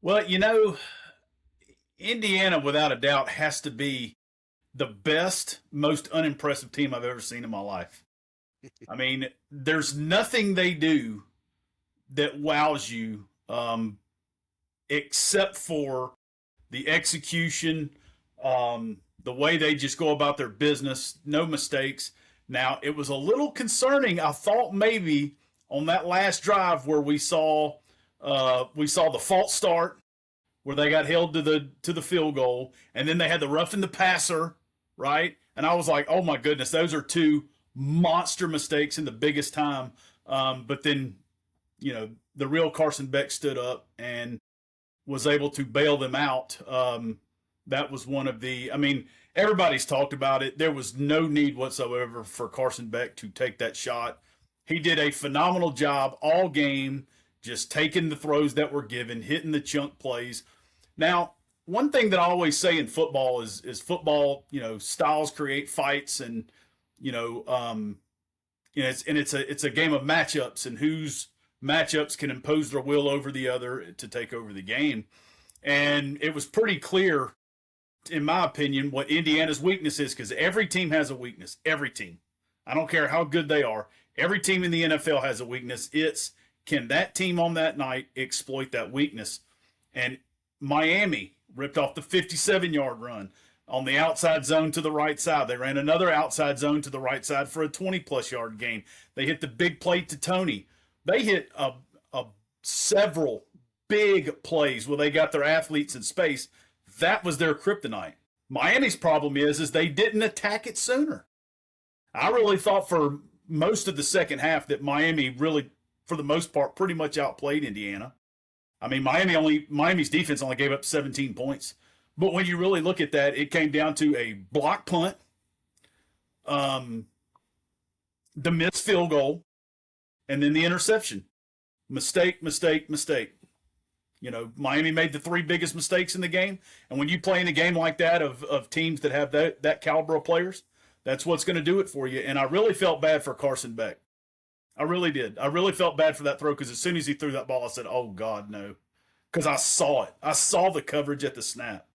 Well, Indiana, without a doubt, has to be the best, most unimpressive team I've ever seen in my life. I mean, there's nothing they do that wows you, except for the execution, the way they just go about their business, no mistakes. Now, it was a little concerning. I thought maybe on that last drive where we saw the false start where they got held to the field goal, and then they had the roughing the passer, right? And I was like, oh my goodness, those are two monster mistakes in the biggest time. But then, the real Carson Beck stood up and was able to bail them out. That was one of the. I mean, everybody's talked about it. There was no need whatsoever for Carson Beck to take that shot. He did a phenomenal job all game, just taking the throws that were given, hitting the chunk plays. Now, one thing that I always say in football is football, styles create fights, and it's a game of matchups, and whose matchups can impose their will over the other to take over the game. And it was pretty clear, in my opinion, what Indiana's weakness is, because every team has a weakness. Every team. I don't care how good they are. Every team in the NFL has a weakness. It's, can that team on that night exploit that weakness? And Miami ripped off the 57-yard run on the outside zone to the right side. They ran another outside zone to the right side for a 20-plus yard gain. They hit the big play to Tony. They hit several big plays where they got their athletes in space. That was their kryptonite. Miami's problem is they didn't attack it sooner. I really thought for most of the second half that Miami really, for the most part, pretty much outplayed Indiana. I mean, Miami's defense only gave up 17 points. But when you really look at that, it came down to a block punt, the missed field goal, and then the interception. Mistake, mistake, mistake. Miami made the three biggest mistakes in the game. And when you play in a game like that of teams that have that caliber of players, that's what's going to do it for you. And I really felt bad for Carson Beck. I really did. I really felt bad for that throw, because as soon as he threw that ball, I said, oh, God, no. Because I saw it. I saw the coverage at the snap.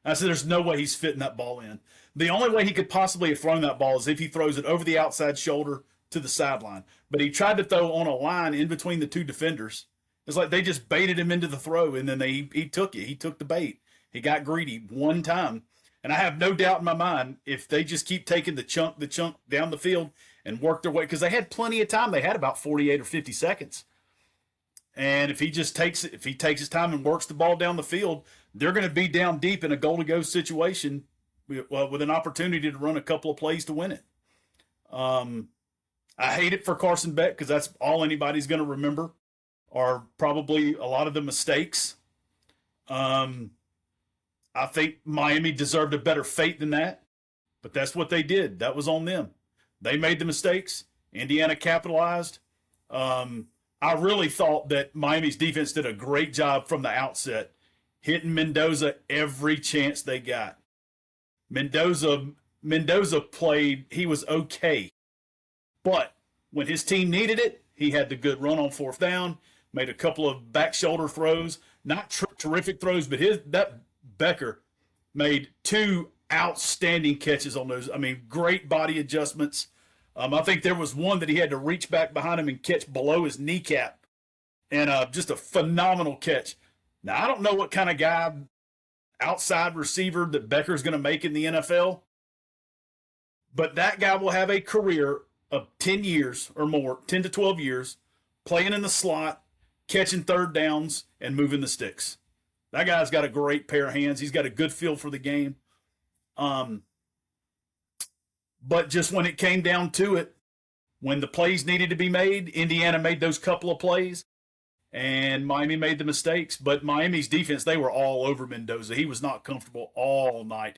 I said, there's no way he's fitting that ball in. The only way he could possibly have thrown that ball is if he throws it over the outside shoulder to the sideline. But he tried to throw on a line in between the two defenders. It's like they just baited him into the throw, and then he took it. He took the bait. He got greedy one time. And I have no doubt in my mind, if they just keep taking the chunk down the field and work their way, because they had plenty of time. They had about 48 or 50 seconds. And if he takes his time and works the ball down the field, they're going to be down deep in a goal-to-go situation with an opportunity to run a couple of plays to win it. I hate it for Carson Beck, because that's all anybody's going to remember are probably a lot of the mistakes. I think Miami deserved a better fate than that, but that's what they did. That was on them. They made the mistakes. Indiana capitalized. I really thought that Miami's defense did a great job from the outset, hitting Mendoza every chance they got. Mendoza played, he was okay. But when his team needed it, he had the good run on fourth down, made a couple of back shoulder throws, not terrific throws, but that Becker made two outstanding catches on those. I mean, great body adjustments. I think there was one that he had to reach back behind him and catch below his kneecap, and just a phenomenal catch. Now, I don't know what kind of guy, outside receiver, that Becker's going to make in the NFL, but that guy will have a career of 10 years or more, 10 to 12 years, playing in the slot, catching third downs, and moving the sticks. That guy's got a great pair of hands. He's got a good feel for the game. But just when it came down to it, when the plays needed to be made, Indiana made those couple of plays, and Miami made the mistakes. But Miami's defense, they were all over Mendoza. He was not comfortable all night.